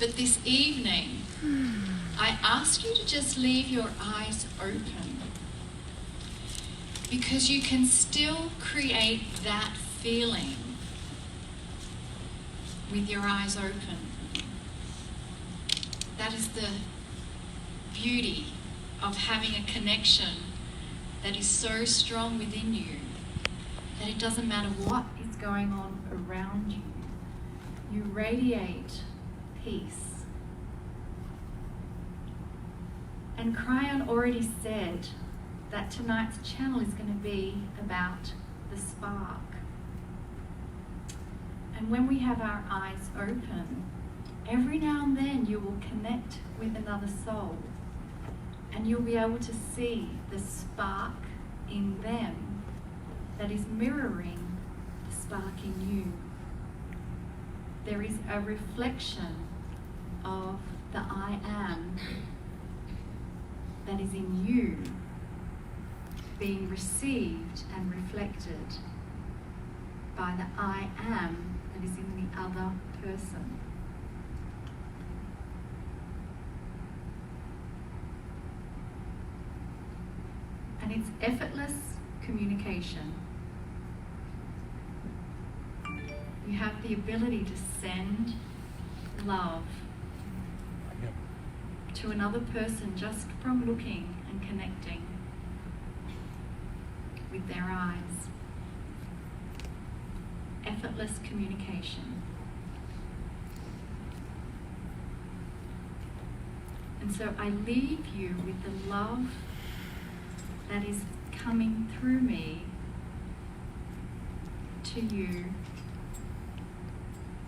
But this evening, I ask you to just leave your eyes open, because you can still create that feeling with your eyes open. That is the beauty of having a connection that is so strong within you that it doesn't matter what is going on around you. You radiate peace. And Kryon already said that tonight's channel is going to be about the spark. And when we have our eyes open, every now and then you will connect with another soul, and you'll be able to see the spark in them that is mirroring the spark in you. There is a reflection of the I am that is in you being received and reflected by the I am that is in the other person. And it's effortless communication. You have the ability to send love to another person just from looking and connecting with their eyes. Effortless communication. And so I leave you with the love that is coming through me to you,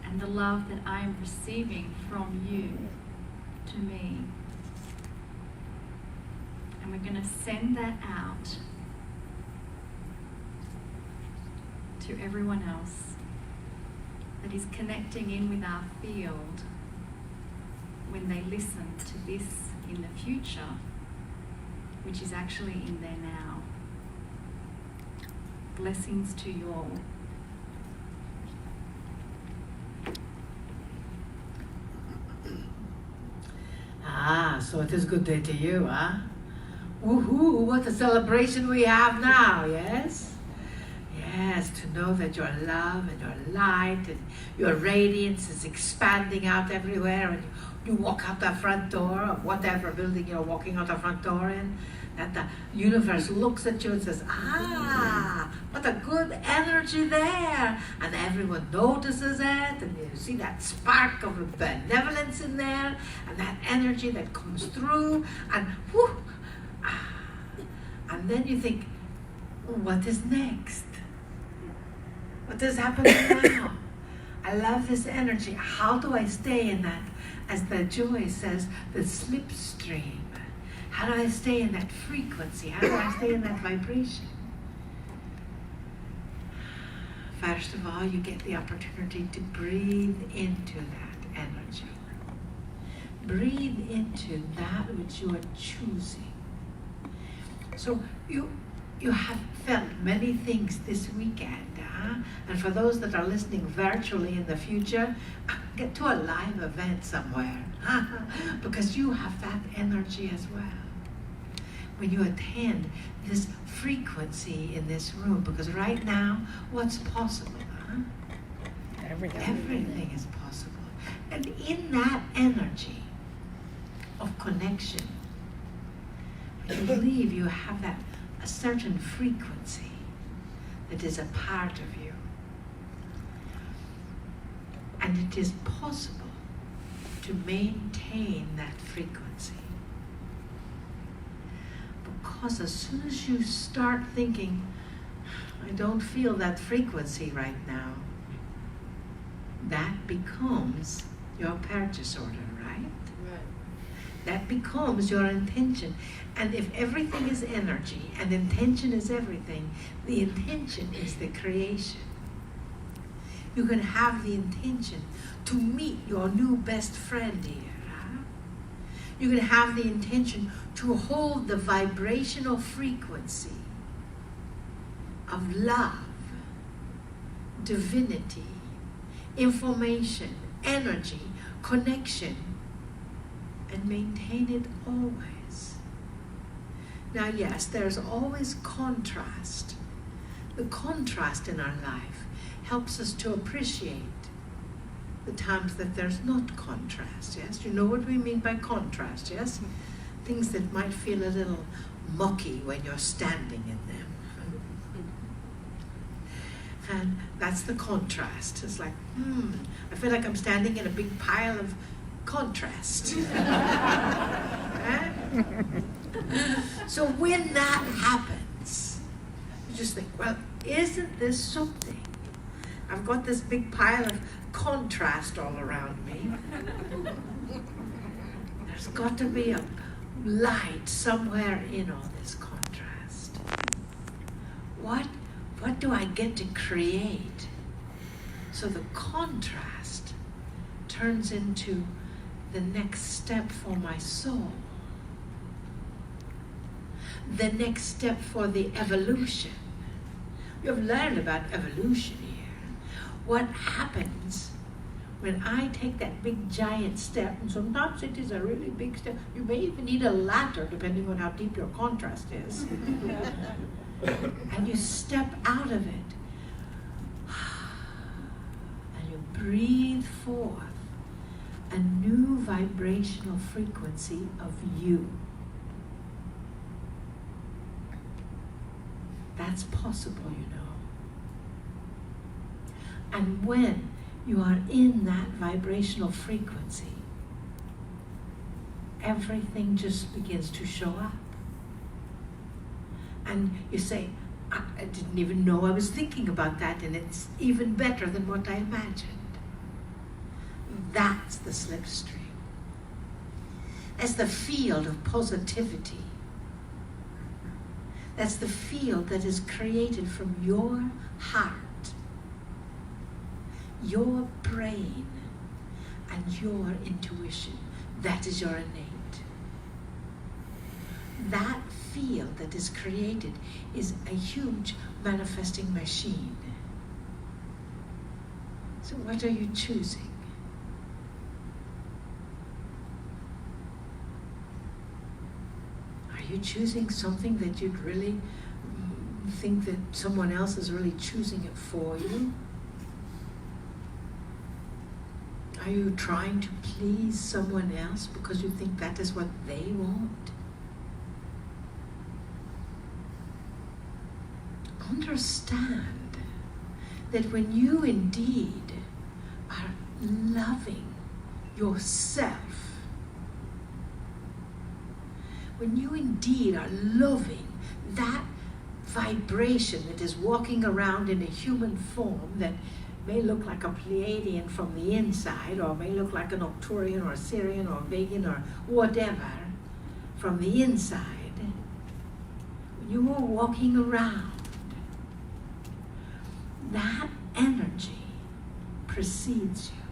and the love that I am receiving from you to me. And we're going to send that out to everyone else that is connecting in with our field when they listen to this in the future, which is actually in there now. Blessings to you all. So it is good day to you, huh? Woohoo, what a celebration we have now, yes? Yes, to know that your love and your light and your radiance is expanding out everywhere, and you walk out that front door of whatever building you're walking out the front door in, that the universe looks at you and says, what a good energy there. And everyone notices it, and you see that spark of benevolence in there, and that energy that comes through, and whoo, and then you think, what is next? What is happening now? I love this energy. How do I stay in that, as the Joy says, the slipstream? How do I stay in that frequency? How do I stay in that vibration? First of all, you get the opportunity to breathe into that energy. Breathe into that which you are choosing. So you have felt many things this weekend, and for those that are listening virtually in the future, get to a live event somewhere, because you have that energy as well. When you attend this frequency in this room, because right now, what's possible? Everything is possible. And in that energy of connection, I believe you have that a certain frequency that is a part of you. And it is possible to maintain that frequency. Because as soon as you start thinking, I don't feel that frequency right now, that becomes your purchase order, right? That becomes your intention. And if everything is energy and intention is everything, the intention is the creation. You can have the intention to meet your new best friend here. You can have the intention to hold the vibrational frequency of love, divinity, information, energy connection and maintain it always. Now, yes, there's always contrast. The contrast in our life helps us to appreciate the times that there's not contrast, yes? You know what we mean by contrast, yes? Things that might feel a little mucky when you're standing in them. And that's the contrast. It's like, I feel like I'm standing in a big pile of contrast. So when that happens, you just think, well, isn't this something? I've got this big pile of contrast all around me. There's got to be a light somewhere in all this contrast. What do I get to create? So the contrast turns into the next step for my soul. The next step for the evolution. You've learned about evolution here. What happens when I take that big giant step, and sometimes it is a really big step. You may even need a ladder depending on how deep your contrast is. And you step out of it. And you breathe forth a new vibrational frequency of you. That's possible, you know. And when you are in that vibrational frequency, everything just begins to show up. And you say, I didn't even know I was thinking about that, and it's even better than what I imagined. That's the slipstream. That's the field of positivity. That's the field that is created from your heart, your brain, and your intuition. That is your innate. That field that is created is a huge manifesting machine. So what are you choosing? Are you choosing something that you'd really think that someone else is really choosing it for you? Are you trying to please someone else because you think that is what they want? Understand that when you indeed are loving yourself, when you indeed are loving that vibration that is walking around in a human form that may look like a Pleiadian from the inside, or may look like an Arcturian or a Sirian or a Vegan or whatever from the inside, when you are walking around, that energy precedes you.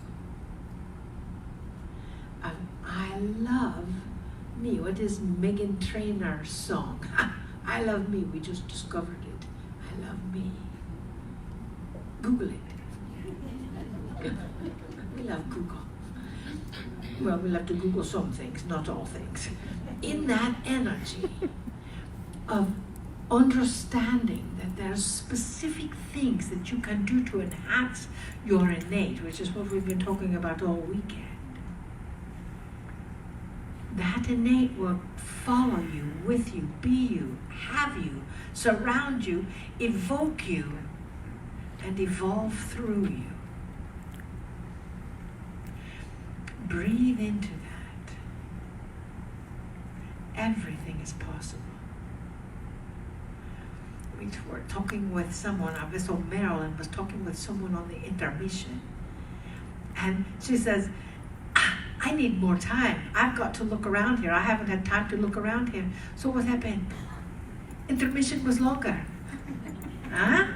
I love me. What is Meghan Trainor's song? I love me. We just discovered it. I love me. Google it. We love Google. Well, we'll have to Google some things, not all things. In that energy of understanding that there are specific things that you can do to enhance your innate, which is what we've been talking about all weekend. That innate will follow you, with you, be you, have you, surround you, evoke you, and evolve through you. Breathe into that. Everything is possible. We were talking with someone, I was on Marilyn was talking with someone on the intermission, and she says, I need more time. I've got to look around here. I haven't had time to look around here. So what happened? Intermission was longer. Huh?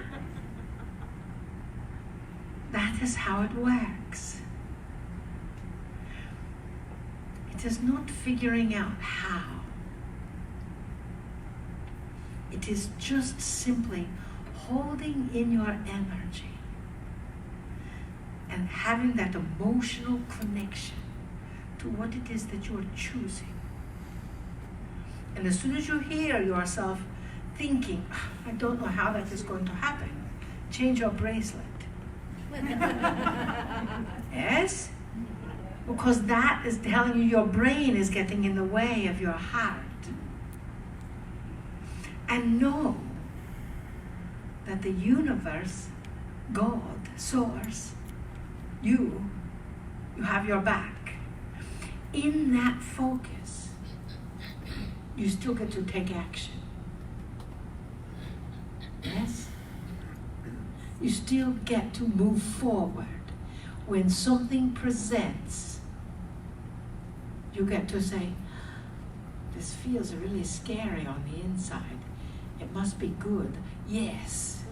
That is how it works. It is not figuring out how. It is just simply holding in your energy and having that emotional connection what it is that you're choosing. And as soon as you hear yourself thinking, I don't know how that is going to happen, change your bracelet. Yes? Because that is telling you your brain is getting in the way of your heart. And know that the universe, God, Source, you have your back. In that focus, you still get to take action. Yes? You still get to move forward. When something presents, you get to say, this feels really scary on the inside. It must be good. Yes.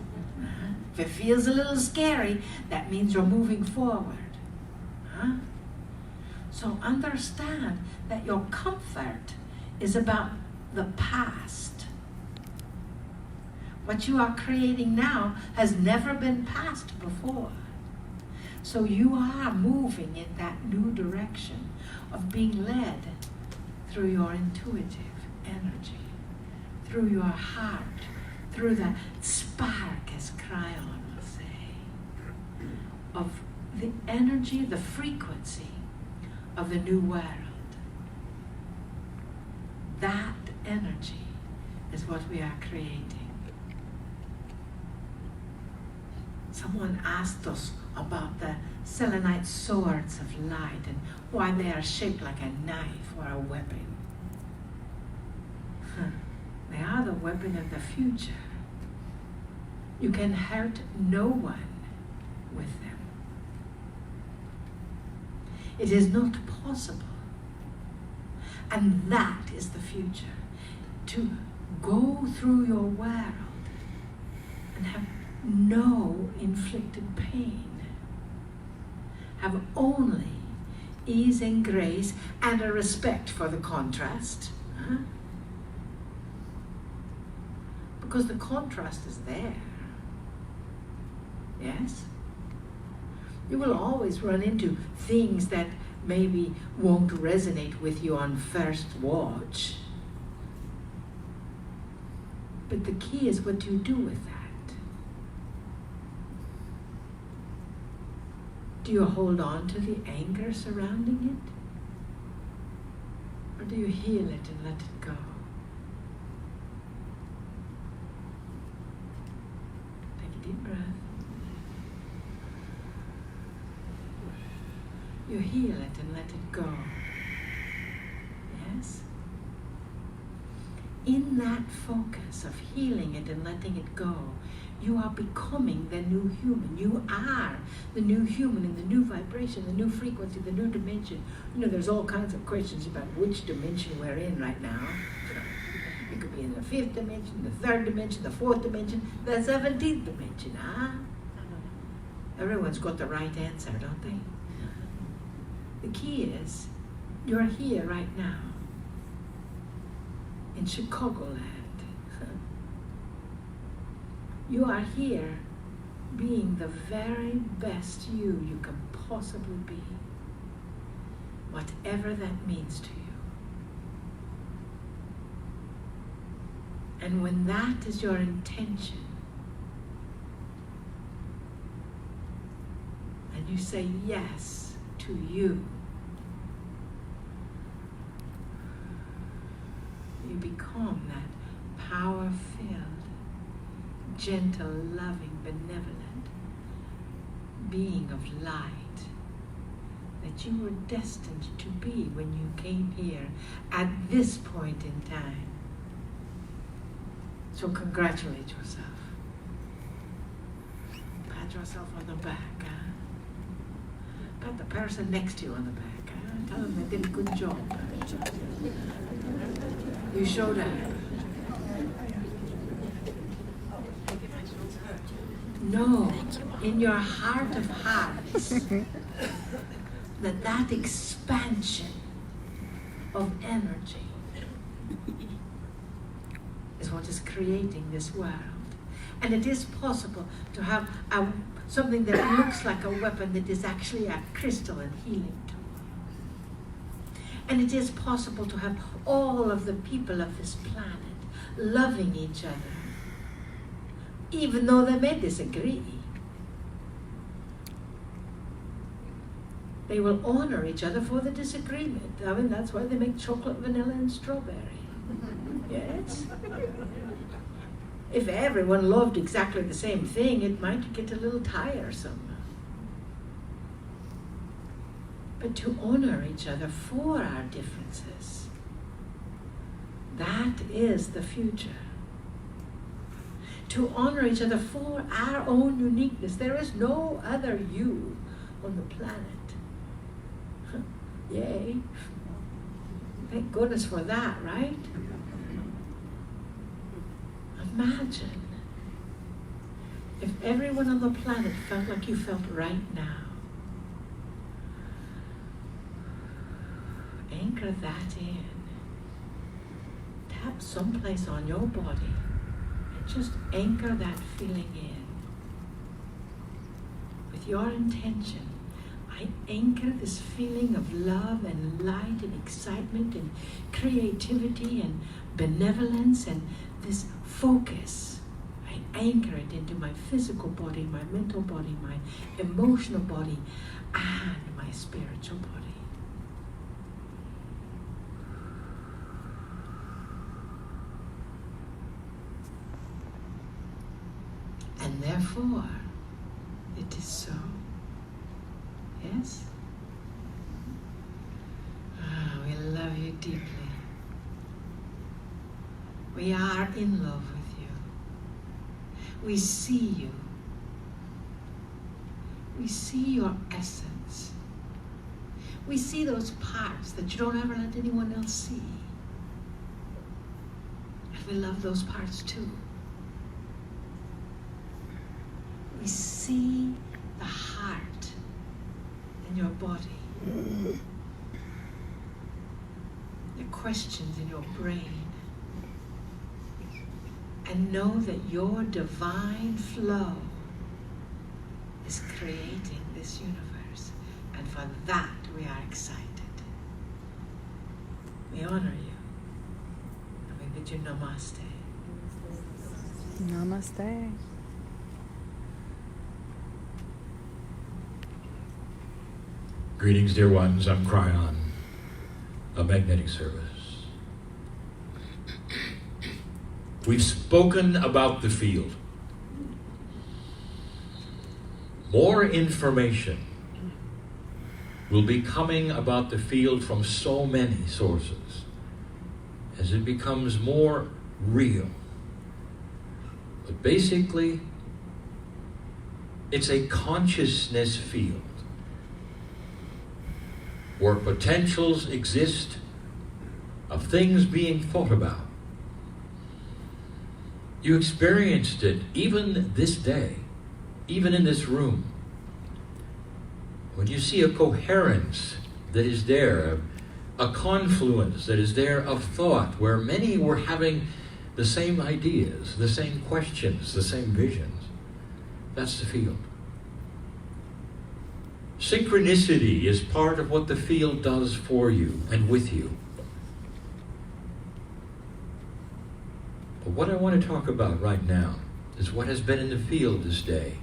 If it feels a little scary, that means you're moving forward. So understand that your comfort is about the past. What you are creating now has never been past before. So you are moving in that new direction of being led through your intuitive energy, through your heart, through the spark, as Kryon will say, of the energy, the frequency of the new world. That energy is what we are creating. Someone asked us about the selenite swords of light and why they are shaped like a knife or a weapon. They are the weapon of the future. You can hurt no one with them. It is not possible. And that is the future. To go through your world and have no inflicted pain. Have only ease and grace and a respect for the contrast. Because the contrast is there. Yes? You will always run into things that maybe won't resonate with you on first watch. But the key is what you do with that. Do you hold on to the anger surrounding it? Or do you heal it and let it go? Take a deep breath. You heal it and let it go. Yes? In that focus of healing it and letting it go, you are becoming the new human. You are the new human in the new vibration, the new frequency, the new dimension. You know, there's all kinds of questions about which dimension we're in right now. You could be in the 5th dimension, the 3rd dimension, the 4th dimension, the 17th dimension, Everyone's got the right answer, don't they? The key is, you're here right now, in Chicagoland. You are here being the very best you can possibly be, whatever that means to you. And when that is your intention, and you say yes to you, you become that power-filled, gentle, loving, benevolent being of light that you were destined to be when you came here at this point in time. So congratulate yourself. Pat yourself on the back. Pat the person next to you on the back. Tell them they did a good job. You showed up. Know in your heart of hearts that expansion of energy is what is creating this world. And it is possible to have something that looks like a weapon that is actually a crystal and healing tool. And it is possible to have all of the people of this planet loving each other, even though they may disagree. They will honor each other for the disagreement. I mean, that's why they make chocolate, vanilla, and strawberry. Yes? If everyone loved exactly the same thing, it might get a little tiresome. But to honor each other for our differences, that is the future. To honor each other for our own uniqueness. There is no other you on the planet. Yay. Thank goodness for that, right? Imagine if everyone on the planet felt like you felt right now. Anchor that in. Tap someplace on your body and just anchor that feeling in. With your intention, I anchor this feeling of love and light and excitement and creativity and benevolence and this focus. I anchor it into my physical body, my mental body, my emotional body, and my spiritual body. And therefore, it is so. Yes? We love you deeply. We are in love with you. We see you. We see your essence. We see those parts that you don't ever let anyone else see. And we love those parts too. We see the heart in your body, the questions in your brain, and know that your divine flow is creating this universe, and for that we are excited. We honor you, and we bid you namaste. Namaste. Greetings, dear ones. I'm Kryon, a magnetic service. We've spoken about the field. More information will be coming about the field from so many sources as it becomes more real. But basically, it's a consciousness field where potentials exist of things being thought about. You experienced it even this day, even in this room. When you see a coherence that is there, a confluence that is there of thought, where many were having the same ideas, the same questions, the same visions, that's the field. Synchronicity is part of what the field does for you and with you. But what I want to talk about right now is what has been in the field this day,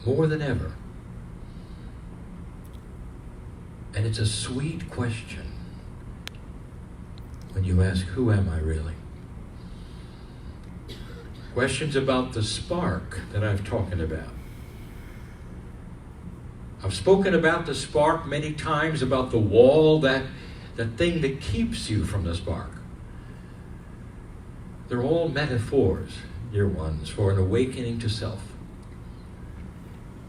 more than ever. And it's a sweet question when you ask, who am I really? Questions about the spark that I've talked about. I've spoken about the spark many times, about the wall, that thing that keeps you from the spark. They're all metaphors, dear ones, for an awakening to self.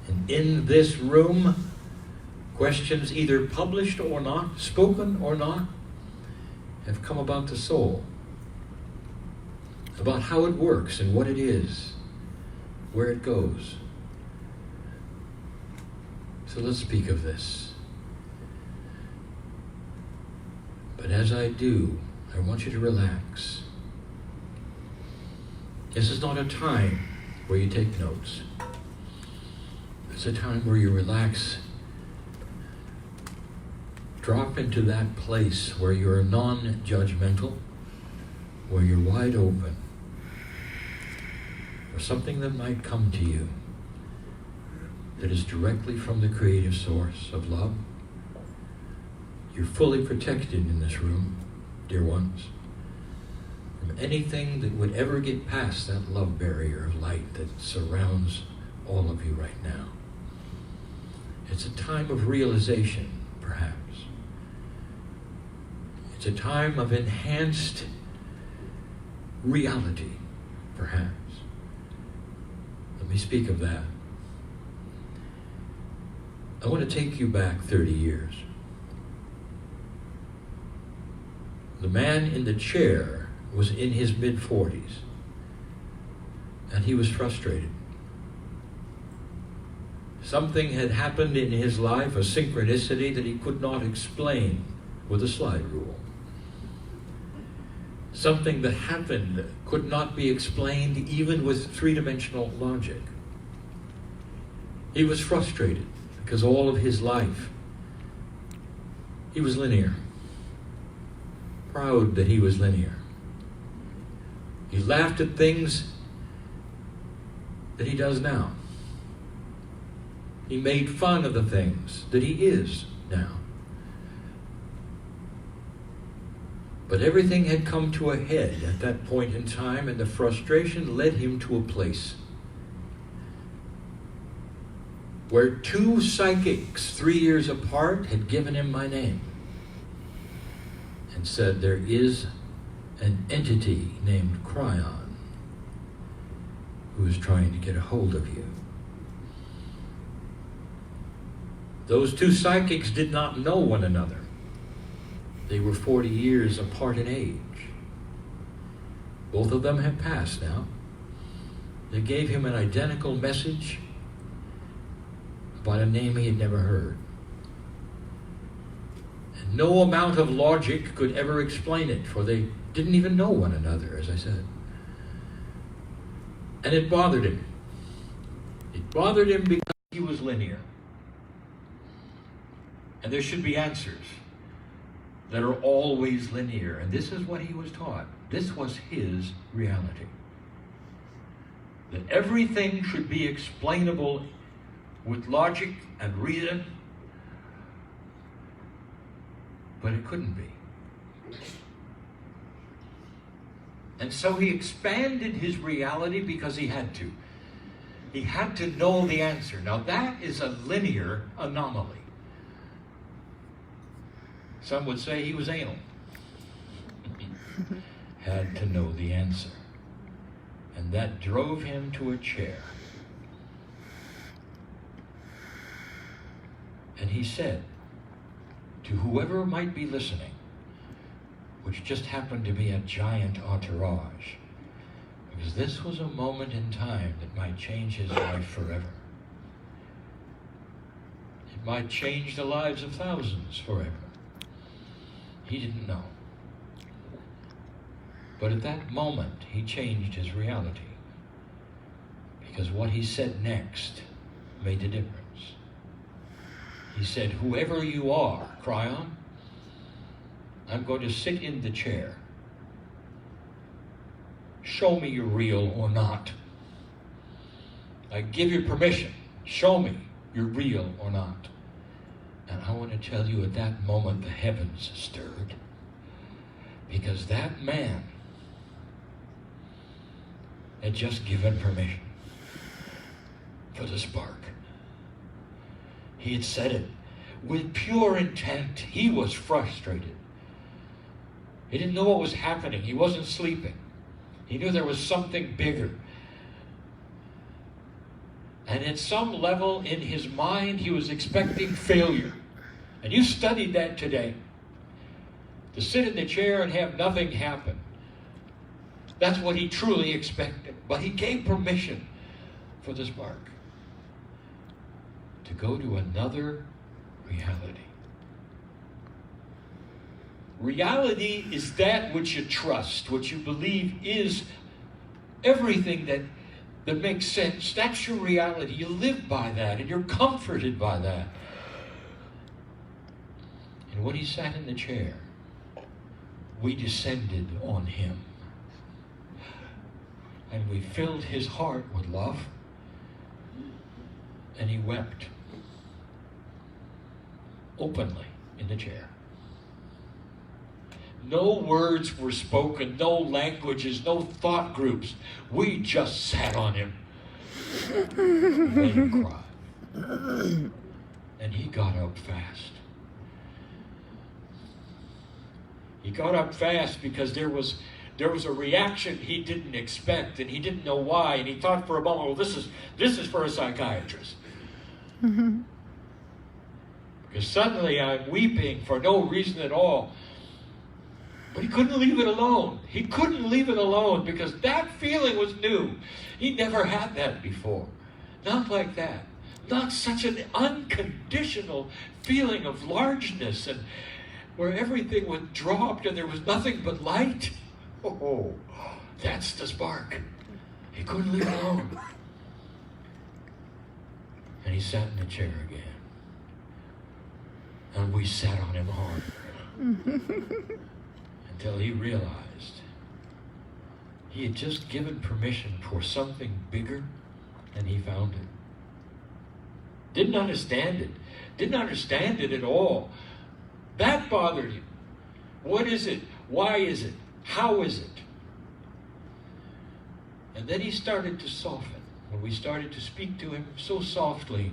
And in this room, questions either published or not, spoken or not, have come about the soul, about how it works and what it is, where it goes. So let's speak of this. But as I do, I want you to relax. This is not a time where you take notes. It's a time where you relax drop into that place where you're non-judgmental, where you're wide open for something that might come to you that is directly from the creative source of love. You're fully protected in this room, dear ones, from anything that would ever get past that love barrier of light that surrounds all of you right now. It's a time of realization, perhaps. It's a time of enhanced reality, perhaps. Let me speak of that. I want to take you back 30 years. The man in the chair was in his mid-40s, and he was frustrated. Something had happened in his life, a synchronicity that he could not explain with a slide rule. Something that happened could not be explained even with three-dimensional logic. He was frustrated because all of his life he was linear. Proud that he was linear. He laughed at things that he does now. He made fun of the things that he is now. But everything had come to a head at that point in time, and the frustration led him to a place where two psychics 3 years apart had given him my name and said, there is an entity named Kryon who is trying to get a hold of you. Those two psychics did not know one another. They were 40 years apart in age. Both of them have passed now. They gave him an identical message about a name he had never heard. And no amount of logic could ever explain it, for they didn't even know one another, as I said. And it bothered him. It bothered him because he was linear. And there should be answers that are always linear. And this is what he was taught. This was his reality. That everything should be explainable with logic and reason, but it couldn't be. And so he expanded his reality because he had to. He had to know the answer. Now that is a linear anomaly. Some would say he was anal. Had to know the answer. And that drove him to a chair. And he said to whoever might be listening, which just happened to be a giant entourage, because this was a moment in time that might change his life forever. It might change the lives of thousands forever. He didn't know. But at that moment, he changed his reality. Because what he said next made a difference. He said, whoever you are, Kryon, I'm going to sit in the chair. Show me you're real or not. I give you permission. Show me you're real or not. And I want to tell you, at that moment, the heavens stirred. Because that man had just given permission for the spark. He had said it with pure intent. He was frustrated. He didn't know what was happening. He wasn't sleeping. He knew there was something bigger. And at some level in his mind, he was expecting failure. And you studied that today. To sit in the chair and have nothing happen. That's what he truly expected. But he gave permission for the spark to go to another reality. Reality is that which you trust, what you believe is everything that makes sense. That's your reality. You live by that, and you're comforted by that. And when he sat in the chair, we descended on him. And we filled his heart with love. And he wept openly in the chair. No words were spoken, no languages, no thought groups. We just sat on him. Made him cry. And he got up fast. He got up fast because there was a reaction he didn't expect, and he didn't know why, and he thought for a moment, well, this is for a psychiatrist. Mm-hmm. Because suddenly I'm weeping for no reason at all. But he couldn't leave it alone. He couldn't leave it alone because that feeling was new. He never had that before. Not like that. Not such an unconditional feeling of largeness and where everything was dropped and there was nothing but light. Oh, that's the spark. He couldn't leave it alone. And he sat in the chair again. And we sat on him hard. Until he realized he had just given permission for something bigger, and he found it. Didn't understand it. Didn't understand it at all. That bothered him. What is it? Why is it? How is it? And then he started to soften. When we started to speak to him so softly,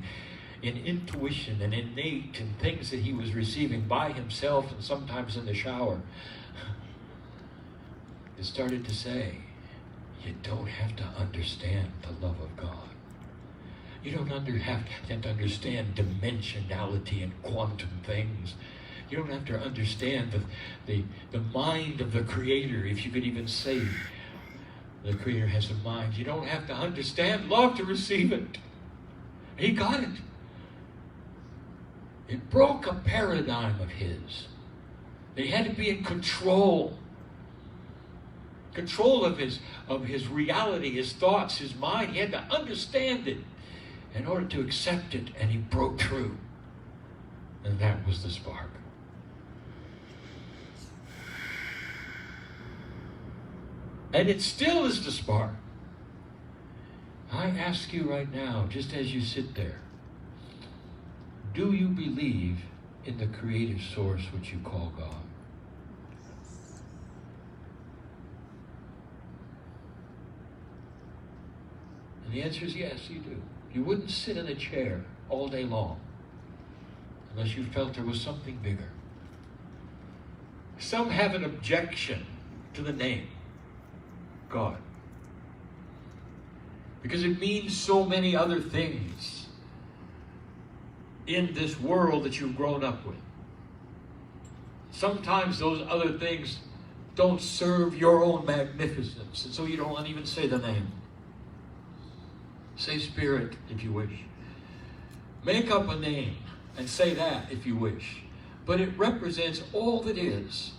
in intuition and innate and things that he was receiving by himself and sometimes in the shower, it started to say, you don't have to understand the love of God. You don't have to understand dimensionality and quantum things. You don't have to understand the mind of the Creator, if you could even say the Creator has a mind. You don't have to understand love to receive it. He got it. It broke a paradigm of his. He had to be in control. Control of his reality, his thoughts, his mind. He had to understand it in order to accept it, and he broke through. And that was the spark. And it still is the spark. I ask you right now, just as you sit there, do you believe in the creative source which you call God? And the answer is yes, you do. You wouldn't sit in a chair all day long unless you felt there was something bigger. Some have an objection to the name God, because it means so many other things in this world that you've grown up with. Sometimes those other things don't serve your own magnificence, and so you don't want to even say the name. Say Spirit if you wish. Make up a name and say that if you wish. But it represents all that is.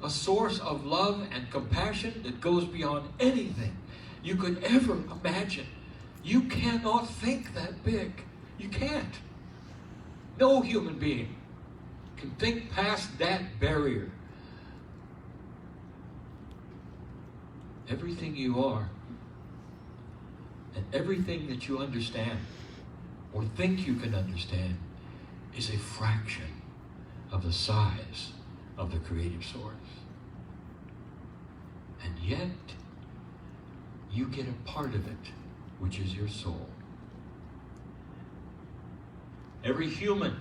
A source of love and compassion that goes beyond anything you could ever imagine. You cannot think that big. You can't. No human being can think past that barrier. Everything you are and everything that you understand or think you can understand is a fraction of the size of the creative source. And yet, you get a part of it, which is your soul. Every human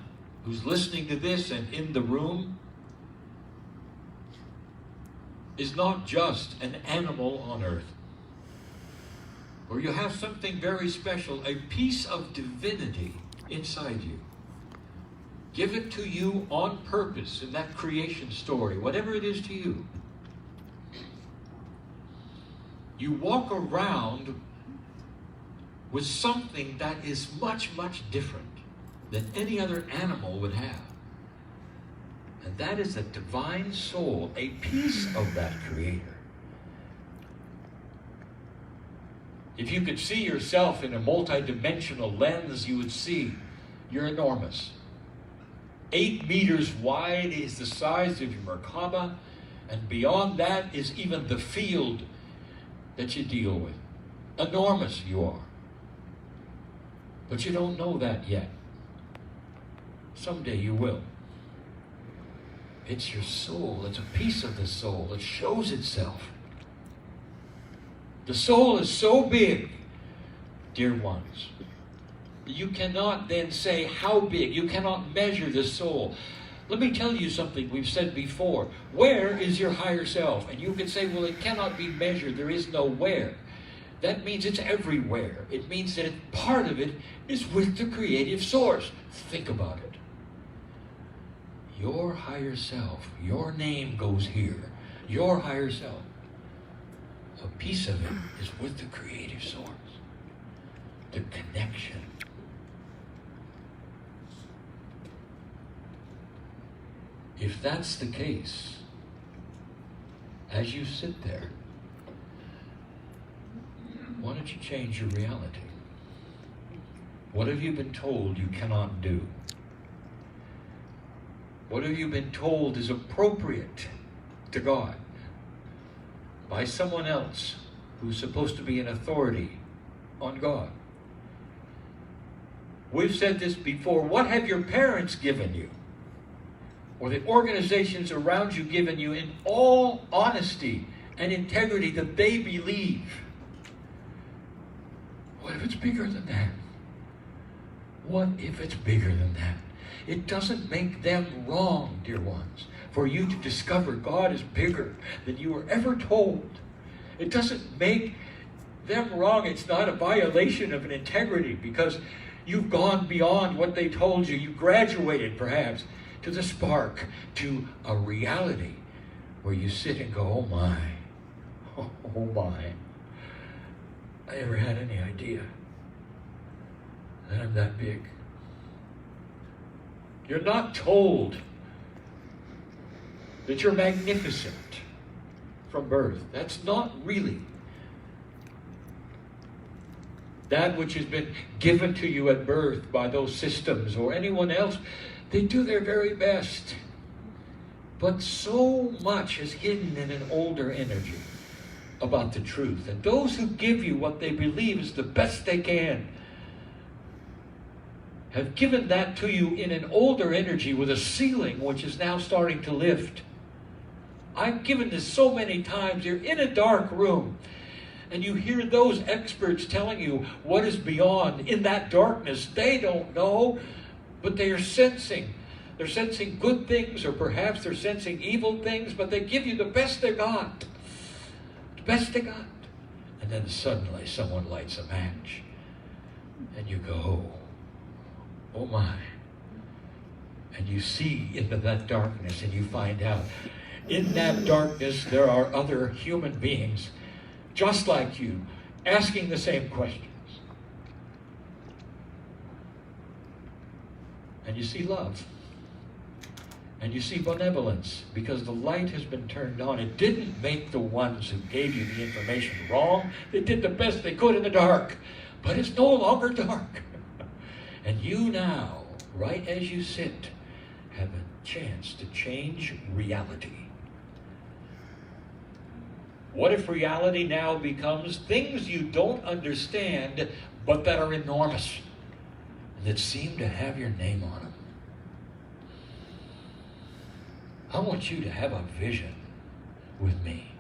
who's listening to this and in the room is not just an animal on earth. Or you have something very special, a piece of divinity inside you. Give it to you on purpose in that creation story, whatever it is to you. You walk around with something that is much, much different than any other animal would have. And that is a divine soul, a piece of that Creator. If you could see yourself in a multidimensional lens, you would see you're enormous. 8 meters wide is the size of your Merkaba, and beyond that is even the field that you deal with. Enormous you are. But you don't know that yet. Someday you will. It's your soul. It's a piece of the soul. It shows itself. The soul is so big, dear ones. You cannot then say how big. You cannot measure the soul. Let me tell you something we've said before. Where is your higher self? And you can say, well, it cannot be measured. There is no where. That means it's everywhere. It means that part of it is with the creative source. Think about it. Your higher self, your name goes here. Your higher self. A piece of it is with the creative source. The connection. If that's the case, as you sit there, why don't you change your reality? What have you been told you cannot do? What have you been told is appropriate to God by someone else who's supposed to be an authority on God? We've said this before. What have your parents given you? Or the organizations around you given you in all honesty and integrity that they believe? What if it's bigger than that? What if it's bigger than that? It doesn't make them wrong, dear ones, for you to discover God is bigger than you were ever told. It doesn't make them wrong. It's not a violation of an integrity because you've gone beyond what they told you. You graduated, perhaps, to the spark, to a reality where you sit and go, oh my, oh my. I never had any idea that I'm that big. You're not told that you're magnificent from birth. That's not really that which has been given to you at birth by those systems or anyone else. They do their very best. But so much is hidden in an older energy about the truth. And those who give you what they believe is the best they can have given that to you in an older energy with a ceiling which is now starting to lift. I've given this so many times. You're in a dark room and you hear those experts telling you what is beyond. In that darkness, they don't know, but they are sensing. They're sensing good things, or perhaps they're sensing evil things, but they give you the best they got. The best they got. And then suddenly someone lights a match and you go, oh my. And you see into that darkness and you find out in that darkness there are other human beings just like you asking the same questions. And you see love. And you see benevolence because the light has been turned on. It didn't make the ones who gave you the information wrong. They did the best they could in the dark. But it's no longer dark. And you now, right as you sit, have a chance to change reality. What if reality now becomes things you don't understand, but that are enormous, and that seem to have your name on them? I want you to have a vision with me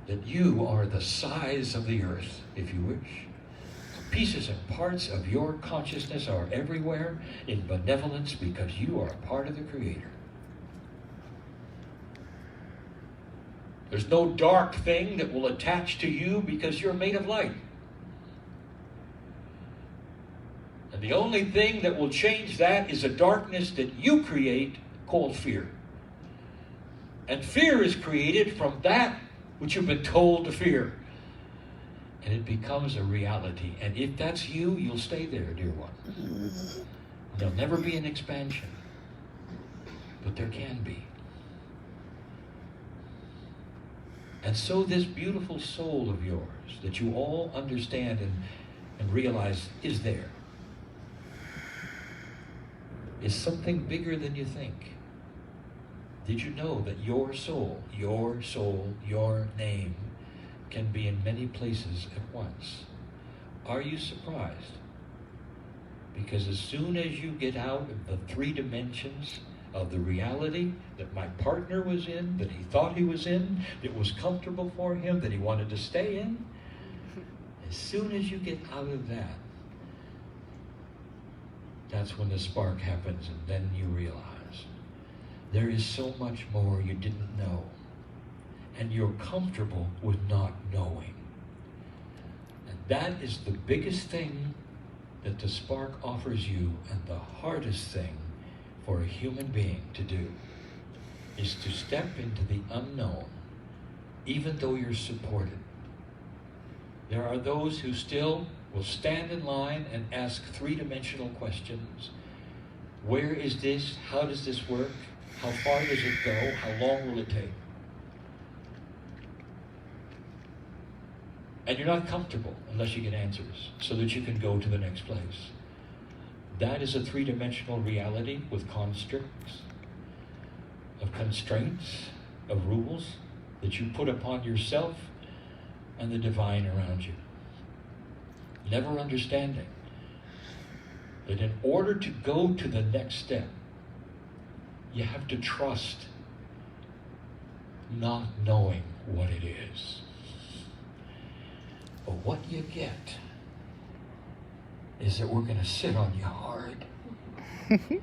that you are the size of the earth, if you wish. Pieces and parts of your consciousness are everywhere in benevolence because you are a part of the Creator. There's no dark thing that will attach to you because you're made of light. And the only thing that will change that is a darkness that you create called fear. And fear is created from that which you've been told to fear. And it becomes a reality. And if that's you, you'll stay there, dear one. There'll never be an expansion. But there can be. And so this beautiful soul of yours that you all understand and realize is there. is something bigger than you think. Did you know that your soul, your name, can be in many places at once? Are you surprised? Because as soon as you get out of the 3 dimensions of the reality that my partner was in, that he thought he was in, that was comfortable for him, that he wanted to stay in, as soon as you get out of that, that's when the spark happens, and then you realize there is so much more you didn't know, and you're comfortable with not knowing. And that is the biggest thing that the spark offers you, and the hardest thing for a human being to do is to step into the unknown, even though you're supported. There are those who still will stand in line and ask 3-dimensional questions. Where is this? How does this work? How far does it go? How long will it take? And you're not comfortable unless you get answers so that you can go to the next place. That is a 3-dimensional reality with constructs, of constraints, of rules that you put upon yourself and the divine around you. Never understanding that in order to go to the next step, you have to trust not knowing what it is. But what you get is that we're going to sit on you hard. And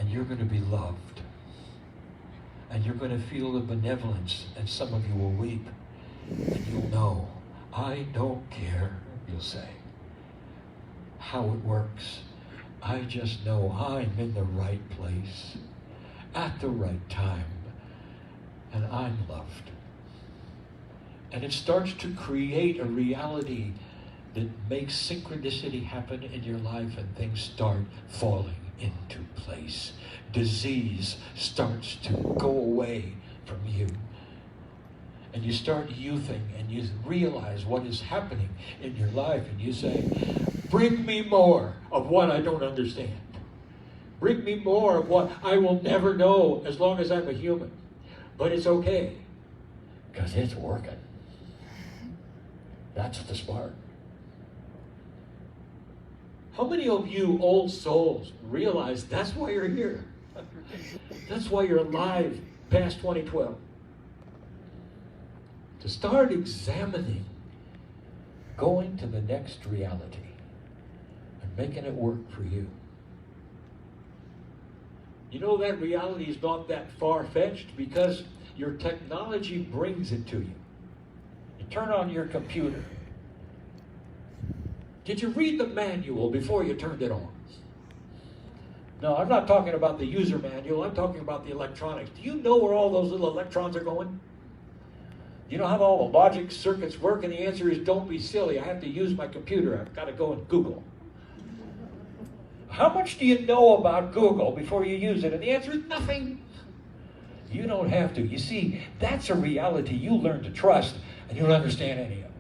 you're going to be loved. And you're going to feel the benevolence, and some of you will weep. And you'll know, I don't care, you'll say, how it works. I just know I'm in the right place, at the right time, and I'm loved. And it starts to create a reality that makes synchronicity happen in your life, and things start falling into place. Disease starts to go away from you. And you start youthing, and you realize what is happening in your life, and you say, bring me more of what I don't understand. Bring me more of what I will never know as long as I'm a human. But it's okay, because it's working. That's the spark. How many of you old souls realize that's why you're here? That's why you're alive past 2012. To start examining, going to the next reality, and making it work for you. You know, that reality is not that far-fetched because your technology brings it to you. You turn on your computer. Did you read the manual before you turned it on? No, I'm not talking about the user manual. I'm talking about the electronics. Do you know where all those little electrons are going? You know how all the logic circuits work? And the answer is, don't be silly. I have to use my computer. I've got to go and Google. How much do you know about Google before you use it? And the answer is nothing. You don't have to. You see, that's a reality you learn to trust, and you don't understand any of it.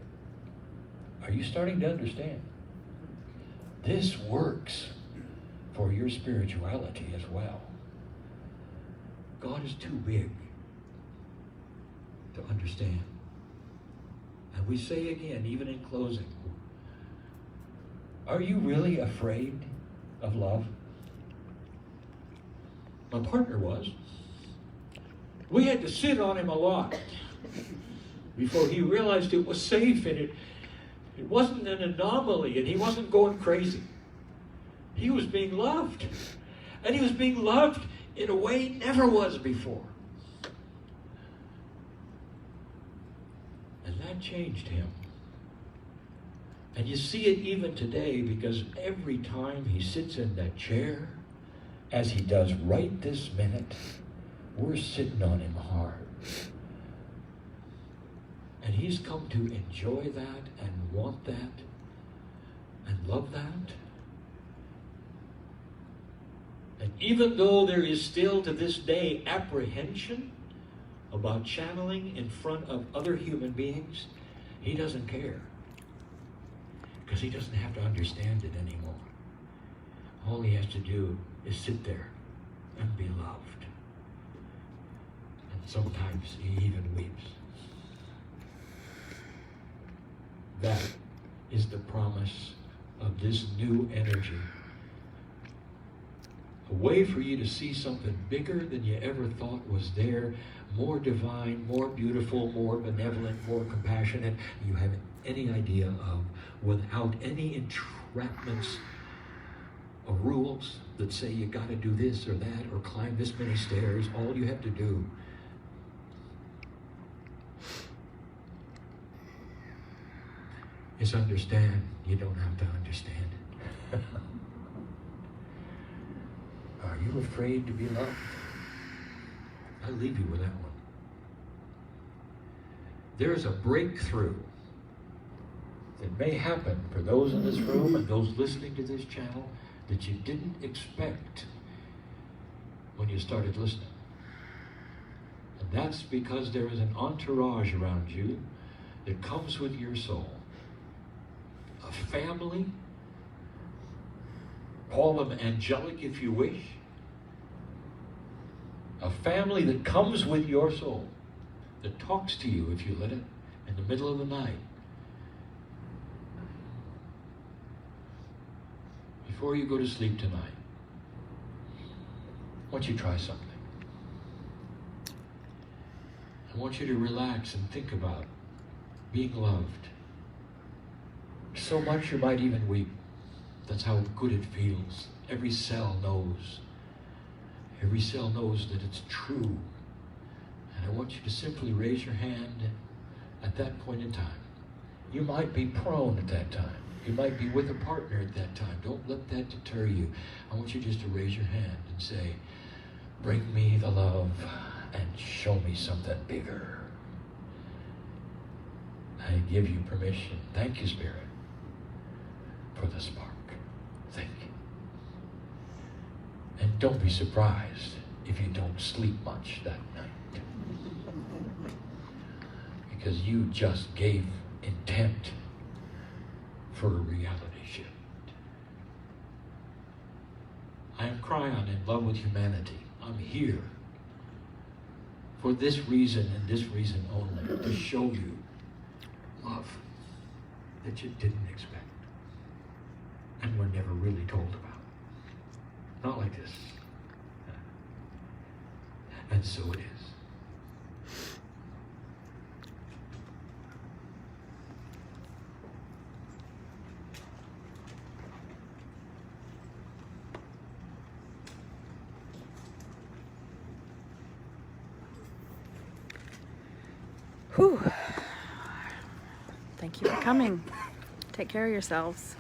Are you starting to understand? This works for your spirituality as well. God is too big to understand. And we say again, even in closing, are you really afraid of love? My partner was. We had to sit on him a lot before he realized it was safe, and it wasn't an anomaly, and he wasn't going crazy. He was being loved. And he was being loved in a way he never was before. And that changed him. And you see it even today, because every time he sits in that chair, as he does right this minute, we're sitting on him hard. And he's come to enjoy that and want that and love that. And even though there is still to this day apprehension about channeling in front of other human beings, he doesn't care. Because he doesn't have to understand it anymore. All he has to do is sit there and be loved. And sometimes he even weeps. That is the promise of this new energy. A way for you to see something bigger than you ever thought was there, more divine, more beautiful, more benevolent, more compassionate, you haven't any idea of, without any entrapments or rules that say you got to do this or that or climb this many stairs. All you have to do is understand you don't have to understand it. Are you afraid to be loved? I leave you with that one. There is a breakthrough that may happen for those in this room and those listening to this channel that you didn't expect when you started listening. And that's because there is an entourage around you that comes with your soul. A family, call them angelic if you wish. A family that comes with your soul, that talks to you if you let it in the middle of the night. Before you go to sleep tonight, I want you to try something. I want you to relax and think about being loved. So much you might even weep. That's how good it feels. Every cell knows. Every cell knows that it's true. And I want you to simply raise your hand at that point in time. You might be prone at that time. You might be with a partner at that time. Don't let that deter you. I want you just to raise your hand and say, bring me the love and show me something bigger. I give you permission. Thank you, Spirit, for the spark. Thank you. And don't be surprised if you don't sleep much that night. Because you just gave intent for a reality shift. I am Kryon, in love with humanity. I'm here for this reason and this reason only, to show you love that you didn't expect and were never really told about. Not like this. And so it is. Whew. Thank you for coming. Take care of yourselves.